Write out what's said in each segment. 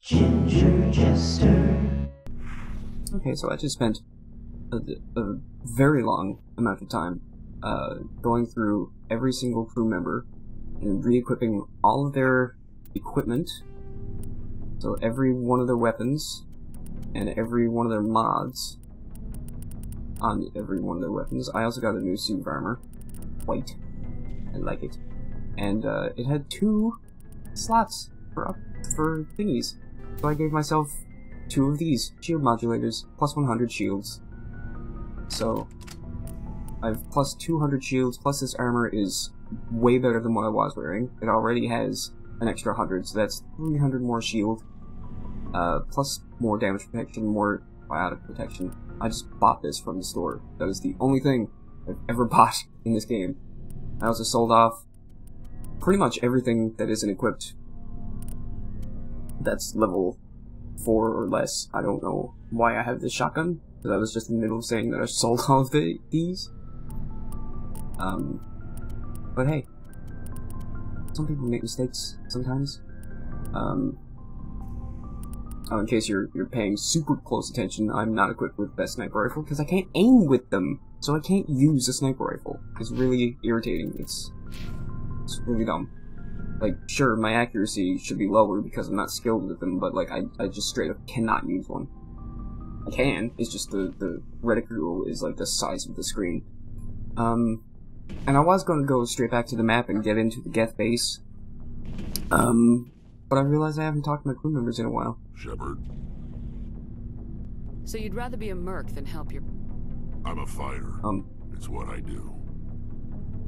Ginger Jester. Okay, so I just spent a very long amount of time going through every single crew member and re-equipping all of their equipment, so every one of their weapons and every one of their mods on every one of their weapons. I also got a new suit of armor, white. I like it, and it had 2 slots for thingies, so I gave myself 2 of these shield modulators, plus 100 shields. So I've plus 200 shields, plus this armor is way better than what I was wearing. It already has an extra 100, so that's 300 more shield, plus more damage protection, more biotic protection. I just bought this from the store. That is the only thing I've ever bought in this game. I also sold off pretty much everything that isn't equipped that's level 4 or less. I don't know why I have this shotgun, because I was just in the middle of saying that I sold all of these. But hey, some people make mistakes sometimes. In case you're paying super close attention, I'm not equipped with the best sniper rifle because I can't aim with them, so I can't use a sniper rifle. It's really irritating. It's really dumb. Like, sure, my accuracy should be lower because I'm not skilled with them, but like I just straight up cannot use one. I can. It's just the reticule is like the size of the screen. And I was going to go straight back to the map and get into the Geth base. But I realized I haven't talked to my crew members in a while. Shepard. So you'd rather be a merc than help your... I'm a fighter. It's what I do.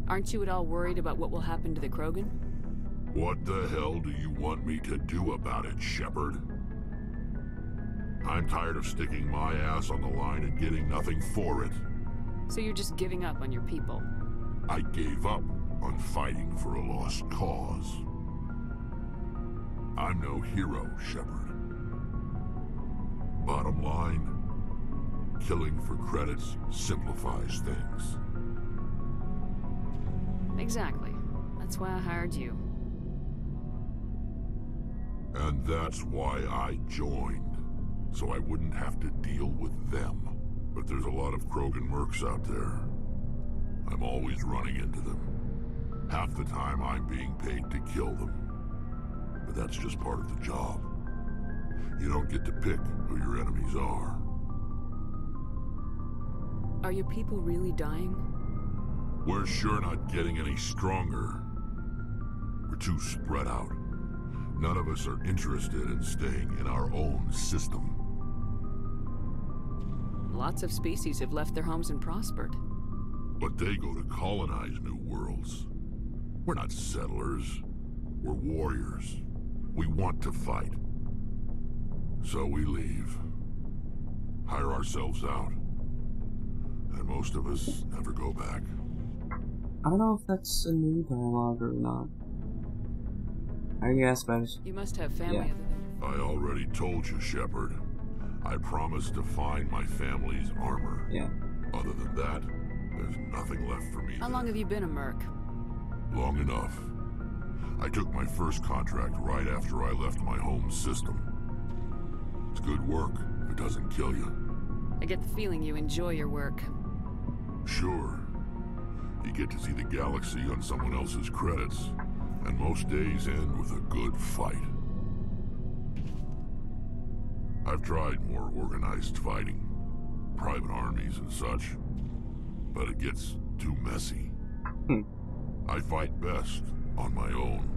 Aren't you at all worried about what will happen to the Krogan? What the hell do you want me to do about it, Shepard? I'm tired of sticking my ass on the line and getting nothing for it. So you're just giving up on your people? I gave up on fighting for a lost cause. I'm no hero, Shepard. Bottom line, killing for credits simplifies things. Exactly. That's why I hired you. And that's why I joined, so I wouldn't have to deal with them. But there's a lot of Krogan mercs out there. I'm always running into them. Half the time I'm being paid to kill them. But that's just part of the job. You don't get to pick who your enemies are. Are your people really dying? We're sure not getting any stronger. We're too spread out. None of us are interested in staying in our own system. Lots of species have left their homes and prospered. But they go to colonize new worlds. We're not settlers. We're warriors. We want to fight. So we leave. Hire ourselves out. And most of us never go back. I don't know if that's a new dialogue or not. I guess, but... You must have family Yeah. other than your... I already told you, Shepard. I promised to find my family's armor. Yeah. Other than that, there's nothing left for me. How long have you been a merc? Long enough. I took my first contract right after I left my home system. It's good work if it doesn't kill you. I get the feeling you enjoy your work. Sure. You get to see the galaxy on someone else's credits, and most days end with a good fight. I've tried more organized fighting, private armies and such, but it gets too messy. I fight best on my own,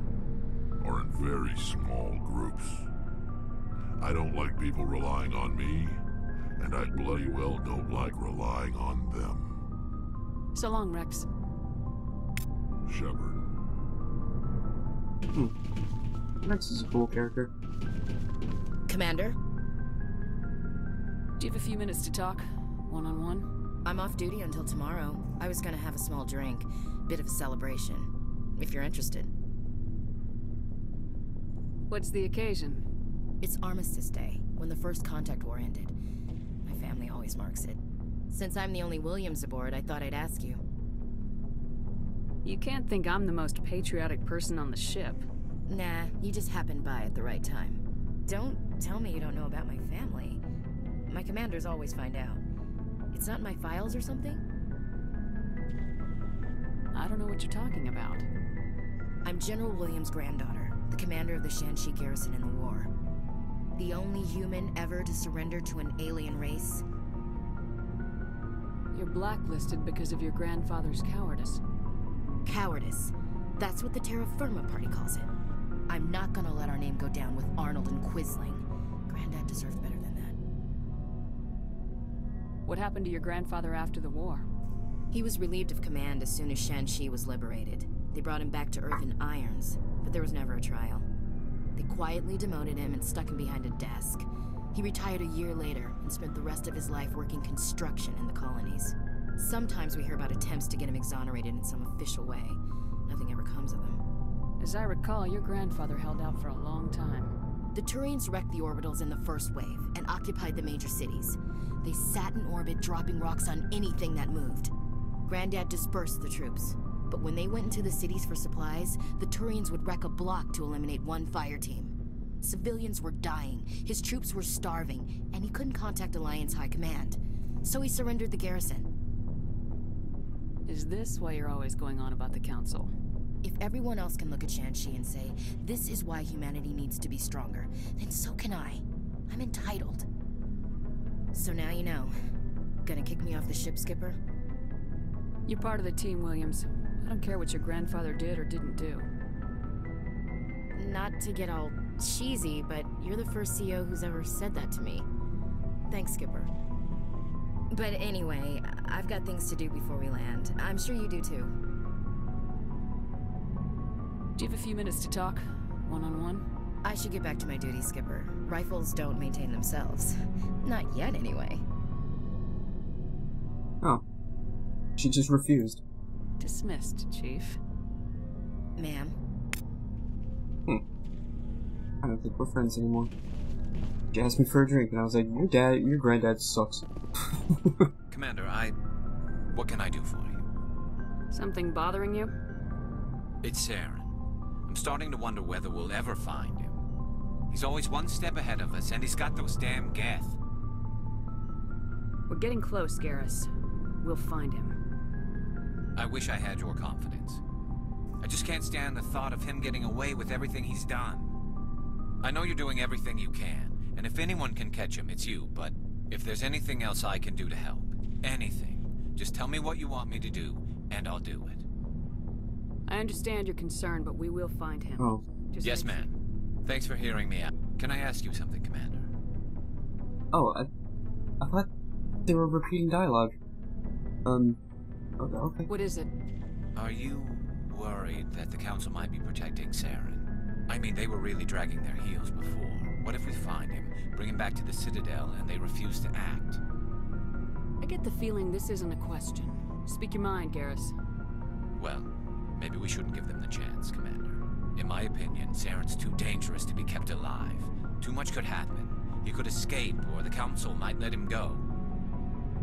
or in very small groups. I don't like people relying on me, and I bloody well don't like relying on them. So long, Rex. Shepard. Rex is a cool character. Commander? Do you have a few minutes to talk? One-on-one? I'm off duty until tomorrow. I was gonna have a small drink. Bit of a celebration. If you're interested. What's the occasion? It's Armistice Day, when the First Contact War ended. My family always marks it. Since I'm the only Williams aboard, I thought I'd ask you. You can't think I'm the most patriotic person on the ship. Nah, you just happened by at the right time. Don't tell me you don't know about my family. My commanders always find out. It's not in my files or something? I don't know what you're talking about. I'm General Williams' granddaughter, the commander of the Shanxi garrison in the war. The only human ever to surrender to an alien race. You're blacklisted because of your grandfather's cowardice. Cowardice. That's what the Terra Firma Party calls it. I'm not gonna let our name go down with Arnold and Quisling. Granddad deserved better than that. What happened to your grandfather after the war? He was relieved of command as soon as Shanxi was liberated. They brought him back to Earth in irons, but there was never a trial. They quietly demoted him and stuck him behind a desk. He retired a year later and spent the rest of his life working construction in the colonies. Sometimes we hear about attempts to get him exonerated in some official way. Nothing ever comes of them. As I recall, your grandfather held out for a long time. The Turians wrecked the orbitals in the first wave and occupied the major cities. They sat in orbit, dropping rocks on anything that moved. Granddad dispersed the troops, but when they went into the cities for supplies, the Turians would wreck a block to eliminate one fire team. Civilians were dying, his troops were starving, and he couldn't contact Alliance High Command. So he surrendered the garrison. Is this why you're always going on about the Council? If everyone else can look at Shanxi and say, this is why humanity needs to be stronger, then so can I. I'm entitled. So now you know. Gonna kick me off the ship, Skipper? You're part of the team, Williams. I don't care what your grandfather did or didn't do. Not to get all cheesy, but you're the first CO who's ever said that to me. Thanks, Skipper. But anyway, I've got things to do before we land. I'm sure you do too. Do you have a few minutes to talk? One-on-one? I should get back to my duty, Skipper. Rifles don't maintain themselves. Not yet, anyway. Oh. She just refused. Dismissed, Chief. Ma'am? I don't think we're friends anymore. She asked me for a drink, and I was like, your granddad sucks. Commander, what can I do for you? Something bothering you? It's Saren. I'm starting to wonder whether we'll ever find him. He's always one step ahead of us, and he's got those damn Geth. We're getting close, Garrus. We'll find him. I wish I had your confidence. I just can't stand the thought of him getting away with everything he's done. I know you're doing everything you can, and if anyone can catch him, it's you, but if there's anything else I can do to help, anything, just tell me what you want me to do, and I'll do it. I understand your concern, but we will find him. Oh. Just yes, ma'am. Thanks for hearing me out. Can I ask you something, Commander? Oh, I thought they were repeating dialogue. Okay. What is it? Are you worried that the Council might be protecting Saren? I mean, they were really dragging their heels before. What if we find him, bring him back to the Citadel, and they refuse to act? I get the feeling this isn't a question. Speak your mind, Garrus. Well, maybe we shouldn't give them the chance, Commander. In my opinion, Saren's too dangerous to be kept alive. Too much could happen. He could escape, or the Council might let him go.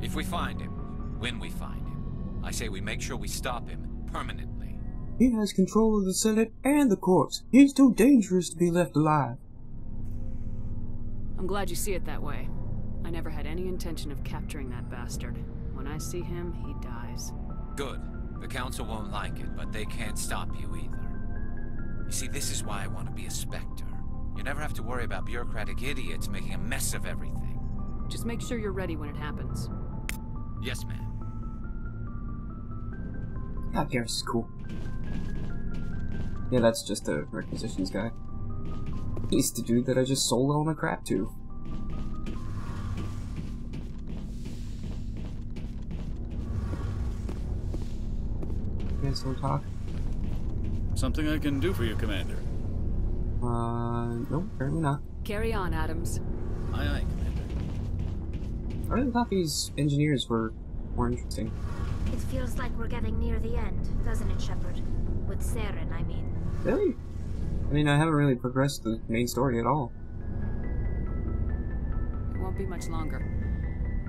If we find him, when we find him, I say we make sure we stop him permanently. He has control of the Senate and the courts. He's too dangerous to be left alive. I'm glad you see it that way. I never had any intention of capturing that bastard. When I see him, he dies. Good. The Council won't like it, but they can't stop you either. You see, this is why I want to be a Spectre. You never have to worry about bureaucratic idiots making a mess of everything. Just make sure you're ready when it happens. Yes, ma'am. Yeah, Garrus is cool. Yeah, that's just the requisitions guy. He's the dude that I just sold all my crap to. Okay, so we talk. Something I can do for you, Commander. No, apparently not. Carry on, Adams. Aye, aye, Commander. I really thought these engineers were more interesting. It feels like we're getting near the end, doesn't it, Shepard? With Saren, I mean. Really? I mean, I haven't really progressed the main story at all. It won't be much longer.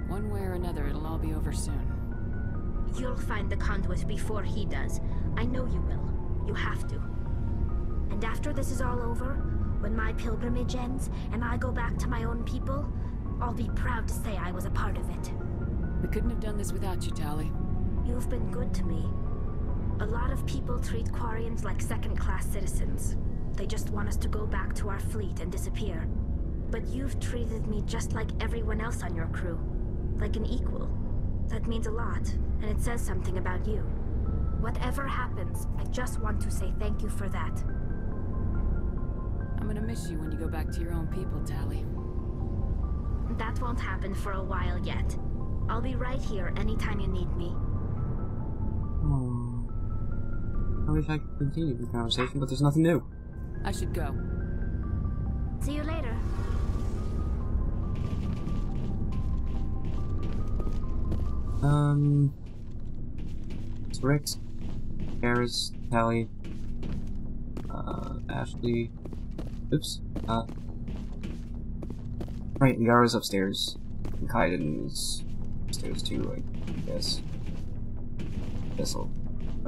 One way or another, it'll all be over soon. You'll find the conduit before he does. I know you will. You have to. And after this is all over, When my pilgrimage ends and I go back to my own people, I'll be proud to say I was a part of it. We couldn't have done this without you, Tali. You've been good to me. A lot of people treat Quarians like second-class citizens. They just want us to go back to our fleet and disappear. But you've treated me just like everyone else on your crew. Like an equal. That means a lot, and it says something about you. Whatever happens, I just want to say thank you for that. I'm gonna miss you when you go back to your own people, Tali. That won't happen for a while yet. I'll be right here anytime you need me. I wish I could continue the conversation, but there's nothing new. I should go. See you later. It's Rex, Garrus, Tali, Ashley. Oops. Right, Yara's upstairs. And Kaiden is upstairs too, I guess. Guess I'll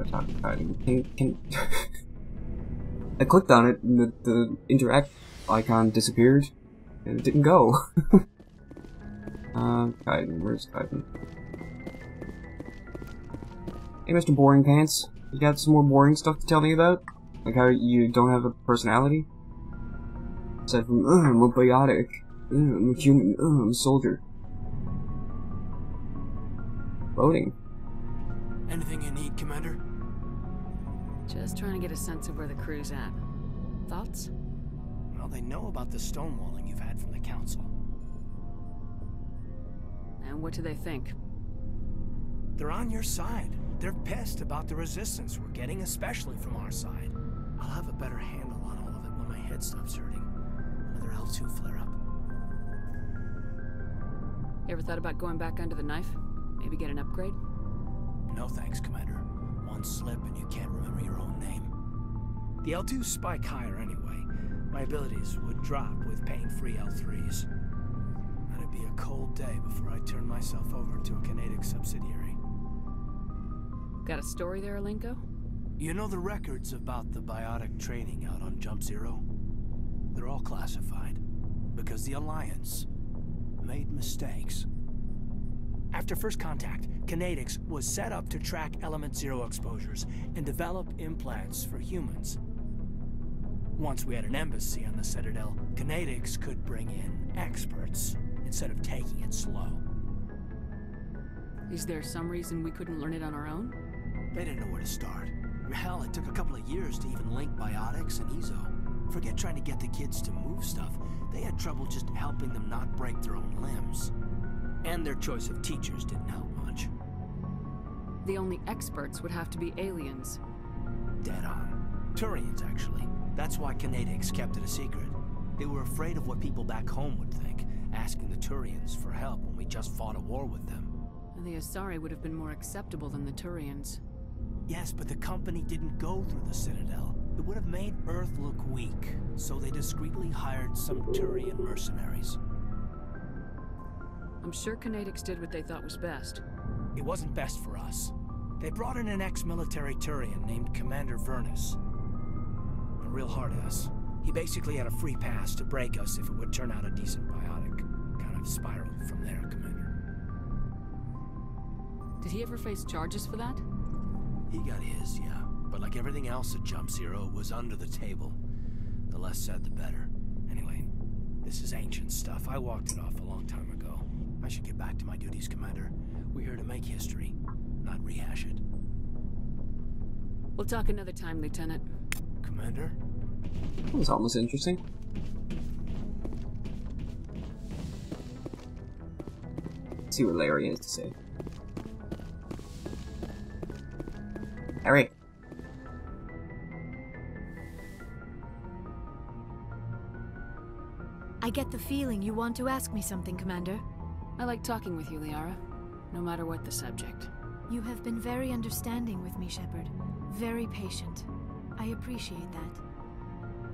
talk to Kaiden. Can I clicked on it and the interact icon disappeared and it didn't go. Kaiden, where's Kaiden? Hey, Mr. Boring Pants, you got some more boring stuff to tell me about? Like how you don't have a personality? Aside from, I'm a biotic, I'm a human, I'm a soldier. Loading. Anything you need, Commander? Just trying to get a sense of where the crew's at. Thoughts? Well, they know about the stonewalling you've had from the Council. And what do they think? They're on your side. They're pissed about the resistance we're getting, especially from our side. I'll have a better handle on all of it when my head stops hurting. Another L2 flare-up. You ever thought about going back under the knife? Maybe get an upgrade? No thanks, Commander. One slip and you can't remember your own name. The L2s spike higher anyway. My abilities would drop with paying free L3s. That'd be a cold day before I turn myself over to a Canadic subsidiary. Got a story there, Alenko? You know the records about the biotic training out on Jump Zero? They're all classified. Because the Alliance made mistakes. After first contact, Canadics was set up to track Element Zero exposures and develop implants for humans. Once we had an embassy on the Citadel, Canadics could bring in experts instead of taking it slow. Is there some reason we couldn't learn it on our own? They didn't know where to start. Hell, it took a couple of years to even link biotics and Ezo. Forget trying to get the kids to move stuff. They had trouble just helping them not break their own limbs. And their choice of teachers didn't help much. The only experts would have to be aliens. Dead on. Turians, actually. That's why Canadics kept it a secret. They were afraid of what people back home would think, asking the Turians for help when we just fought a war with them. And the Asari would have been more acceptable than the Turians. Yes, but the company didn't go through the Citadel. It would have made Earth look weak, so they discreetly hired some Turian mercenaries. I'm sure Canadics did what they thought was best. It wasn't best for us. They brought in an ex-military Turian named Commander Vernus. A real hard-ass. He basically had a free pass to break us if it would turn out a decent biotic. Kind of spiraled from there, Commander. Did he ever face charges for that? He got his, yeah. But like everything else at Jump Zero, it was under the table. The less said, the better. Anyway, this is ancient stuff. I walked it off a long time ago. I should get back to my duties, Commander. We're here to make history, not rehash it. We'll talk another time, Lieutenant. Commander? That was almost interesting. Let's see what Larry has to say. Harry. I get the feeling you want to ask me something, Commander. I like talking with you, Liara, no matter what the subject. You have been very understanding with me, Shepard. Very patient. I appreciate that.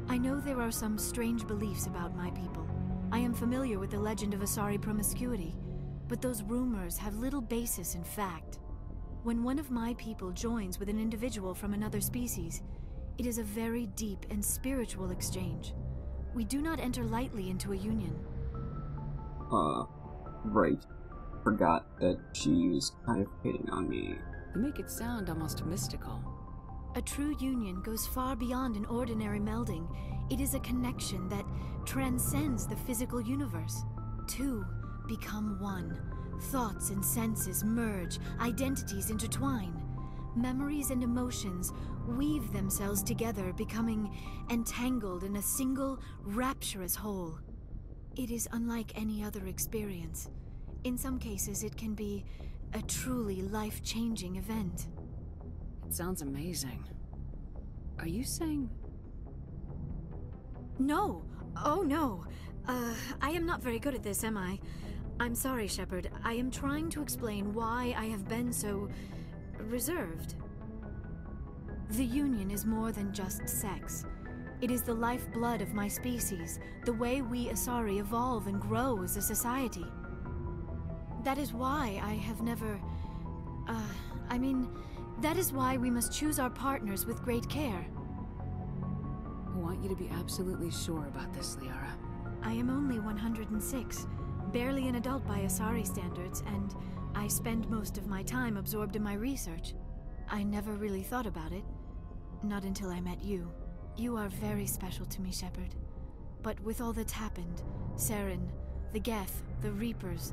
I know there are some strange beliefs about my people. I am familiar with the legend of Asari promiscuity, but those rumors have little basis in fact. When one of my people joins with an individual from another species, it is a very deep and spiritual exchange. We do not enter lightly into a union. Right. Forgot that she was kind of hitting on me. You make it sound almost mystical. A true union goes far beyond an ordinary melding. It is a connection that transcends the physical universe. Two become one. Thoughts and senses merge, identities intertwine. Memories and emotions weave themselves together, becoming entangled in a single, rapturous whole. It is unlike any other experience. In some cases, it can be a truly life-changing event. It sounds amazing. Are you saying... No! Oh no! I am not very good at this, am I? I'm sorry, Shepard. I am trying to explain why I have been so... reserved. The Union is more than just sex. It is the lifeblood of my species, the way we Asari evolve and grow as a society. That is why I have never... that is why we must choose our partners with great care. I want you to be absolutely sure about this, Liara. I am only 106, barely an adult by Asari standards, and I spend most of my time absorbed in my research. I never really thought about it, not until I met you. You are very special to me, Shepard. But with all that's happened, Saren, the Geth, the Reapers,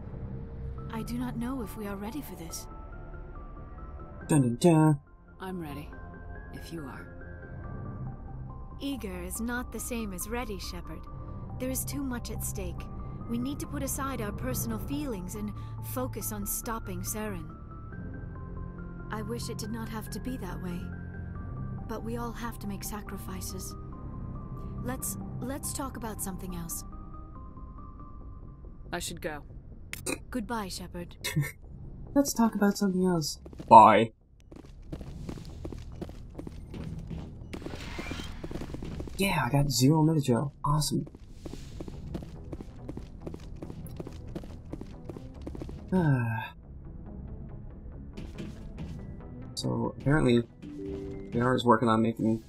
I do not know if we are ready for this. Dun dun dun. I'm ready, if you are. Eager is not the same as ready, Shepard. There is too much at stake. We need to put aside our personal feelings and focus on stopping Saren. I wish it did not have to be that way. But we all have to make sacrifices. Let's talk about something else. I should go. Goodbye, Shepard. Let's talk about something else. Bye. Yeah, I got 0 metagel. Awesome. So, apparently, Liara is working on making,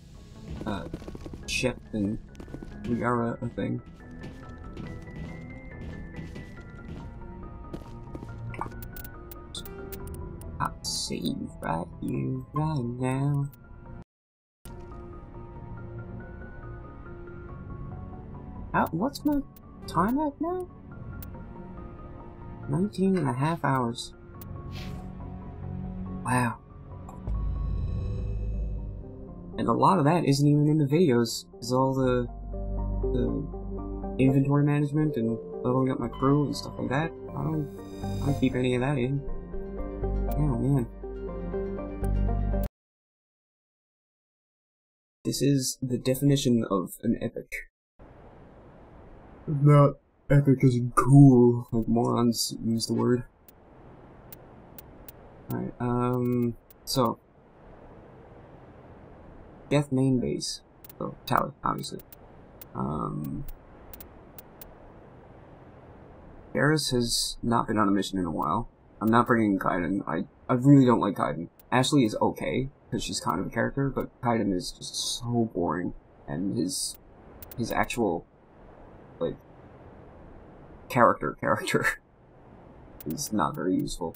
Shep and Liara a thing. I'll save right here, right now. What's my time at now? 19.5 hours. Wow. And a lot of that isn't even in the videos, because all the inventory management and leveling up my crew and stuff like that, I don't keep any of that in. Oh man. This is the definition of an epic. Not epic as in cool, like morons use the word. Alright, so Geth main base. So, Tally, obviously. Garrus has not been on a mission in a while. I'm not bringing Kaiden. I really don't like Kaiden. Ashley is okay, because she's kind of a character, but Kaiden is just so boring, and his actual, like, character is not very useful.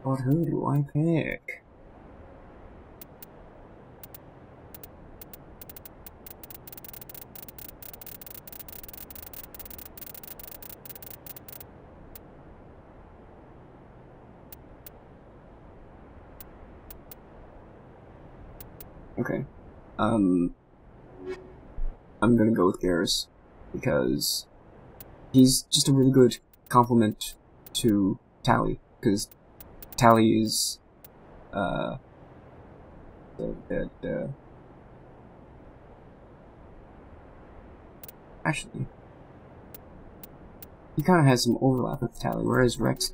But who do I pick? Okay. I'm gonna go with Garrus, because he's just a really good complement to Tally, because Tally is, actually, he kind of has some overlap with Tally, whereas Rex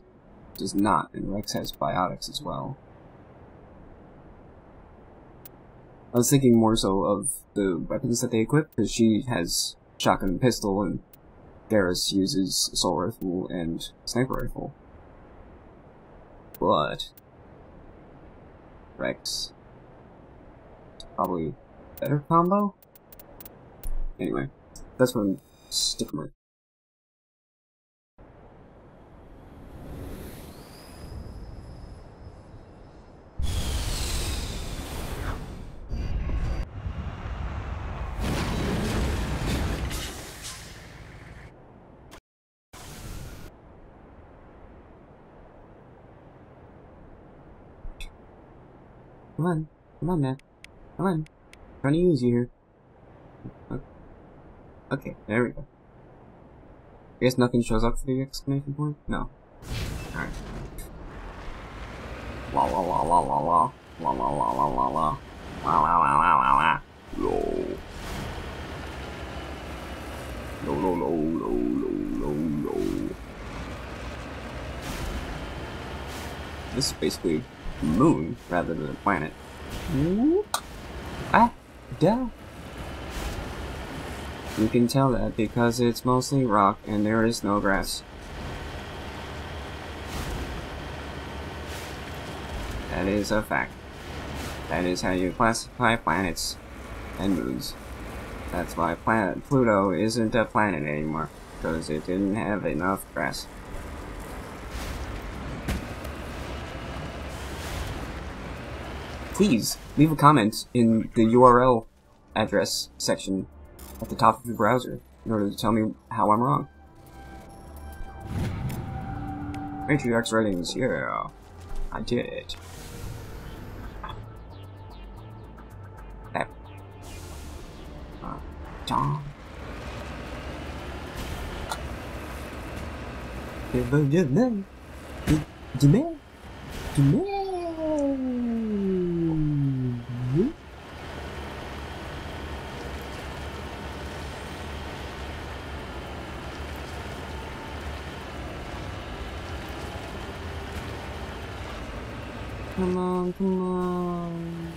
does not, and Rex has biotics as well. I was thinking more so of the weapons that they equip, because she has shotgun and pistol, and Garrus uses assault rifle and sniper rifle. But Rex is probably a better combo? Anyway, that's what I'm sticking with. Come on, man. Come on. I'm trying to use you here. Okay, there we go. I guess nothing shows up for the exclamation point? No. Alright. La la la la la la. La la la la la la. La la la la la la. Low. Low, low, low, low, low, low, low. This is basically the moon rather than a planet. Ah, duh. You can tell that because it's mostly rock and there is no grass. That is a fact. That is how you classify planets and moons. That's why planet Pluto isn't a planet anymore, because it didn't have enough grass. Please leave a comment in the URL address section at the top of your browser in order to tell me how I'm wrong. Matriarch's ratings, yeah, I did it. That. John. Come on, come on.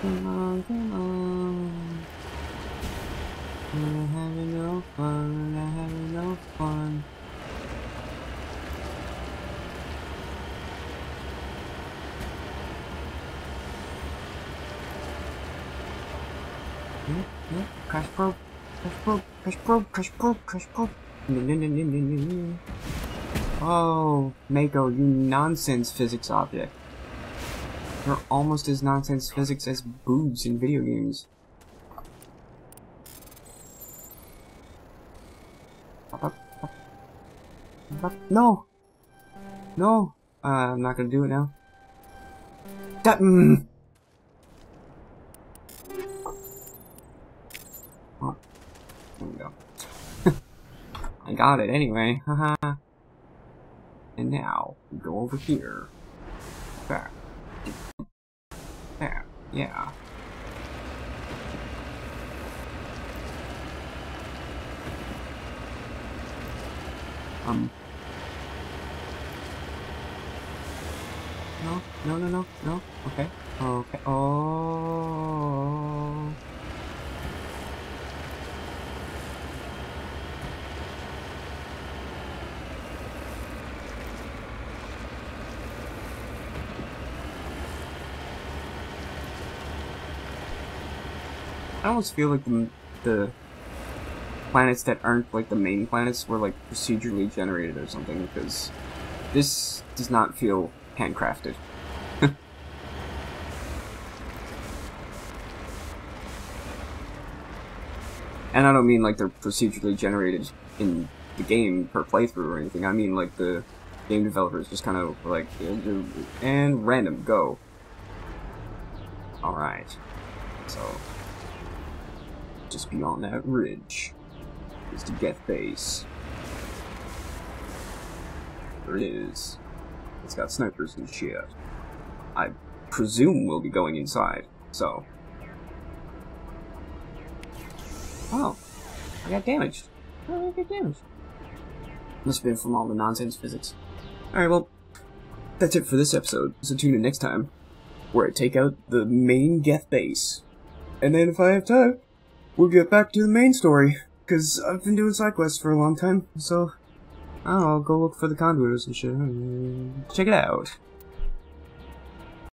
Come on, come on. We're having no fun, we're having no fun. Yep, crash probe, crash probe, crash probe, crash probe, crash probe. Oh, Mako, you nonsense physics object. You're almost as nonsense physics as boobs in video games. No! No! I'm not gonna do it now. That, Oh, there we go. I got it anyway, haha. And now, we go over here. There. There. Yeah. No, no, no, no, no. Okay. Okay. Oh. I almost feel like the planets that aren't like the main planets were like procedurally generated or something, because this does not feel handcrafted. And I don't mean like they're procedurally generated in the game per playthrough or anything. I mean like the game developers just kind of like, and random, go. Alright. So, just beyond that ridge is the Geth base. There it is. It's got snipers and shit. I presume we'll be going inside, so. Oh, I got damaged. Oh, I got damaged. Must have been from all the nonsense physics. Alright, well, that's it for this episode, so tune in next time, where I take out the main Geth base. And then if I have time, we'll get back to the main story. Because I've been doing side quests for a long time, so I'll go look for the conduitors and shit. Check it out.